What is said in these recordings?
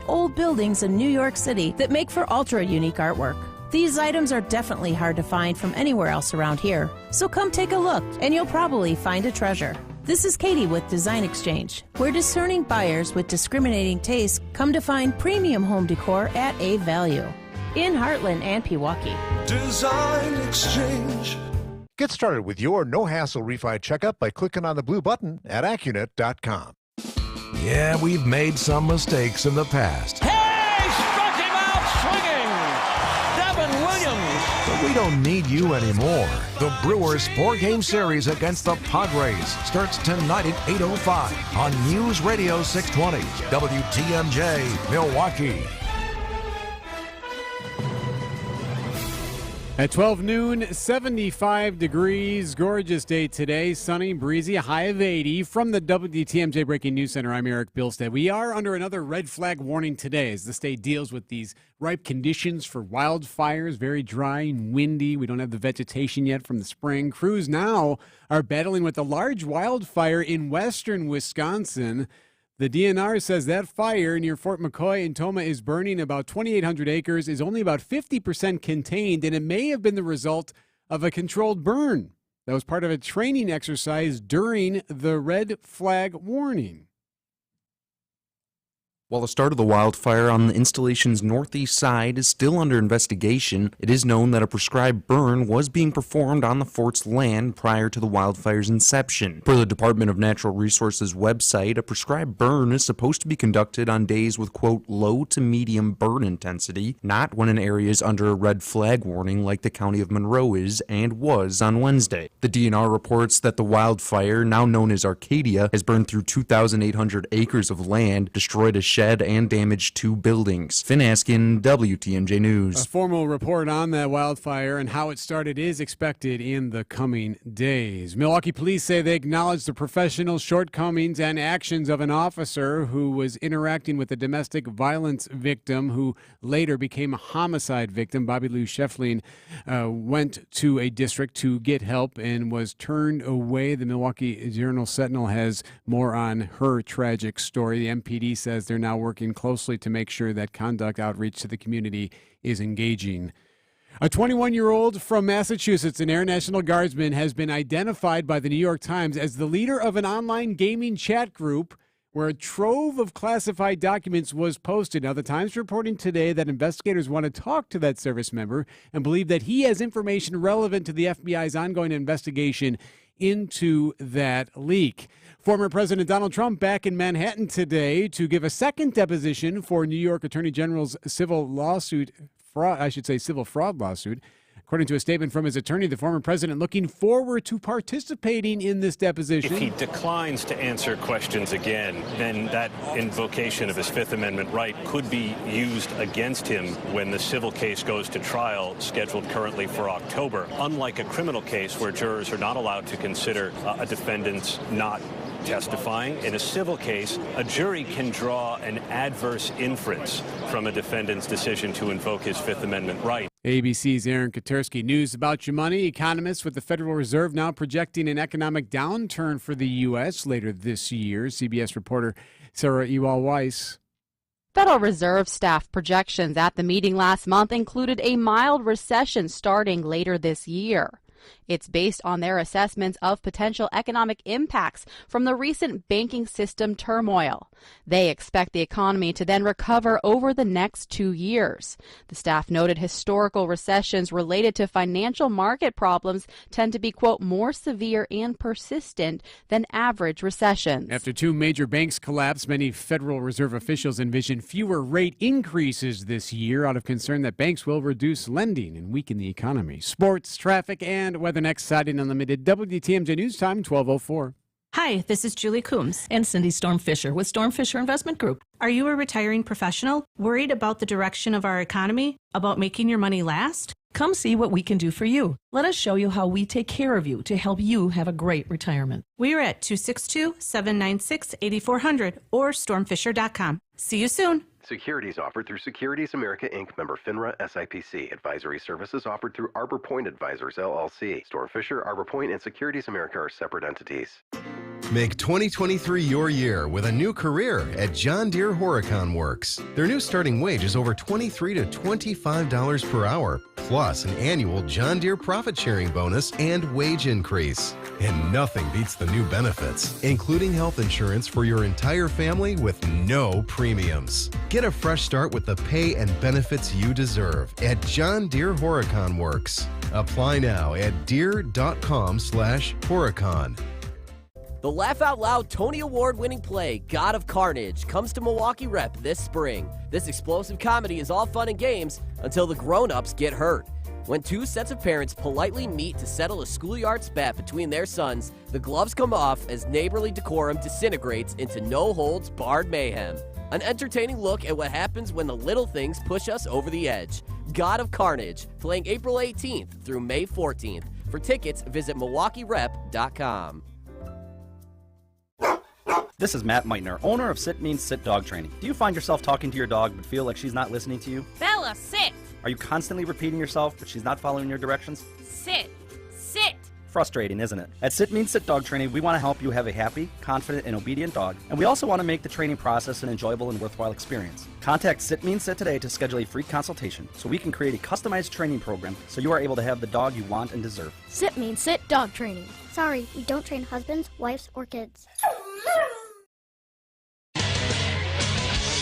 old buildings in New York City that make for ultra-unique artwork. These items are definitely hard to find from anywhere else around here, so come take a look and you'll probably find a treasure. This is Katie with Design Exchange, where discerning buyers with discriminating tastes come to find premium home decor at a value. In Heartland and Pewaukee. Design Exchange. Get started with your no-hassle refi checkup by clicking on the blue button at Accunet.com. Yeah, we've made some mistakes in the past. Hey, struck him out swinging! Devin Williams. But we don't need you anymore. The Brewers 4-game series against the Padres starts tonight at 8:05 on News Radio 620, WTMJ, Milwaukee. At 12 noon, 75 degrees, gorgeous day today, sunny, breezy, a high of 80. From the WTMJ Breaking News Center, I'm Eric Bilstead. We are under another red flag warning today as the state deals with these ripe conditions for wildfires, very dry and windy. We don't have the vegetation yet from the spring. Crews now are battling with a large wildfire in western Wisconsin. The DNR says that fire near Fort McCoy in Toma is burning about 2,800 acres, is only about 50% contained, and it may have been the result of a controlled burn. That was part of a training exercise during the red flag warning. While the start of the wildfire on the installation's northeast side is still under investigation, it is known that a prescribed burn was being performed on the fort's land prior to the wildfire's inception. Per the Department of Natural Resources website, a prescribed burn is supposed to be conducted on days with, quote, low to medium burn intensity, not when an area is under a red flag warning like the county of Monroe is and was on Wednesday. The DNR reports that the wildfire, now known as Arcadia, has burned through 2,800 acres of land, destroyed a shed, and damaged 2 buildings. Finn Askin, WTMJ News. A formal report on that wildfire and how it started is expected in the coming days. Milwaukee police say they acknowledge the professional shortcomings and actions of an officer who was interacting with a domestic violence victim who later became a homicide victim. Bobby Lou Shefflin went to a district to get help and was turned away. The Milwaukee Journal-Sentinel has more on her tragic story. The MPD says they're now working closely to make sure that conduct outreach to the community is engaging. A 21-year-old from Massachusetts, an Air National Guardsman, has been identified by the New York Times as the leader of an online gaming chat group where a trove of classified documents was posted. Now, the Times reporting today that investigators want to talk to that service member and believe that he has information relevant to the FBI's ongoing investigation into that leak. Former President Donald Trump back in Manhattan today to give a second deposition for New York Attorney General's civil fraud lawsuit. According to a statement from his attorney, the former president looking forward to participating in this deposition. If he declines to answer questions again, then that invocation of his Fifth Amendment right could be used against him when the civil case goes to trial, scheduled currently for October. Unlike a criminal case where jurors are not allowed to consider a defendant's not testifying, in a civil case, a jury can draw an adverse inference from a defendant's decision to invoke his Fifth Amendment right. ABC's Aaron Katersky. News about your money. Economists with the Federal Reserve now projecting an economic downturn for the U.S. later this year. CBS reporter Sarah Ewald-Weiss. Federal Reserve staff projections at the meeting last month included a mild recession starting later this year. It's based on their assessments of potential economic impacts from the recent banking system turmoil. They expect the economy to then recover over the next 2 years. The staff noted historical recessions related to financial market problems tend to be, quote, more severe and persistent than average recessions. After 2 major banks collapsed, many Federal Reserve officials envision fewer rate increases this year out of concern that banks will reduce lending and weaken the economy. Sports, traffic, and weather next. Saturday Unlimited. WTMJ News Time, 12:04. Hi, this is Julie Coombs and Cindy Storm Fisher with Storm Fisher Investment Group. Are you a retiring professional worried about the direction of our economy, about making your money last? Come see what we can do for you. Let us show you how we take care of you to help you have a great retirement. We are at 262-796-8400 or stormfisher.com. See you soon. Securities offered through Securities America Inc. member FINRA SIPC. Advisory services offered through Arbor Point Advisors LLC. Storm Fisher, Arbor Point, and Securities America are separate entities. Make 2023 your year with a new career at John Deere Horicon Works. Their new starting wage is over $23 to $25 per hour, plus an annual John Deere profit-sharing bonus and wage increase. And nothing beats the new benefits, including health insurance for your entire family with no premiums. Get a fresh start with the pay and benefits you deserve at John Deere Horicon Works. Apply now at deere.com/Horicon. The Laugh Out Loud Tony Award-winning play, God of Carnage, comes to Milwaukee Rep this spring. This explosive comedy is all fun and games until the grown-ups get hurt. When two sets of parents politely meet to settle a schoolyard spat between their sons, the gloves come off as neighborly decorum disintegrates into no-holds-barred mayhem. An entertaining look at what happens when the little things push us over the edge. God of Carnage, playing April 18th through May 14th. For tickets, visit MilwaukeeRep.com. This is Matt Meitner, owner of Sit Means Sit Dog Training. Do you find yourself talking to your dog but feel like she's not listening to you? Bella, sit! Are you constantly repeating yourself but she's not following your directions? Sit! Sit! Frustrating, isn't it? At Sit Means Sit Dog Training, we want to help you have a happy, confident, and obedient dog, and we also want to make the training process an enjoyable and worthwhile experience. Contact Sit Means Sit today to schedule a free consultation so we can create a customized training program so you are able to have the dog you want and deserve. Sit Means Sit Dog Training. Sorry, we don't train husbands, wives, or kids.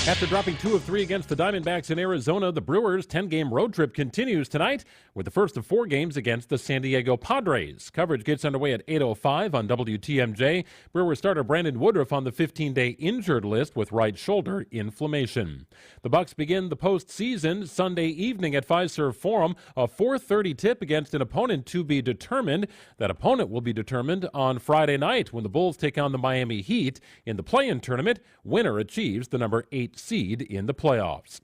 After dropping 2 of 3 against the Diamondbacks in Arizona, the Brewers' 10-game road trip continues tonight with the first of 4 games against the San Diego Padres. Coverage gets underway at 8:05 on WTMJ. Brewers starter Brandon Woodruff on the 15-day injured list with right shoulder inflammation. The Bucks begin the postseason Sunday evening at Fiserv Forum, a 4:30 tip against an opponent to be determined. That opponent will be determined on Friday night when the Bulls take on the Miami Heat. In the play-in tournament, winner achieves the number 8 seed in the playoffs.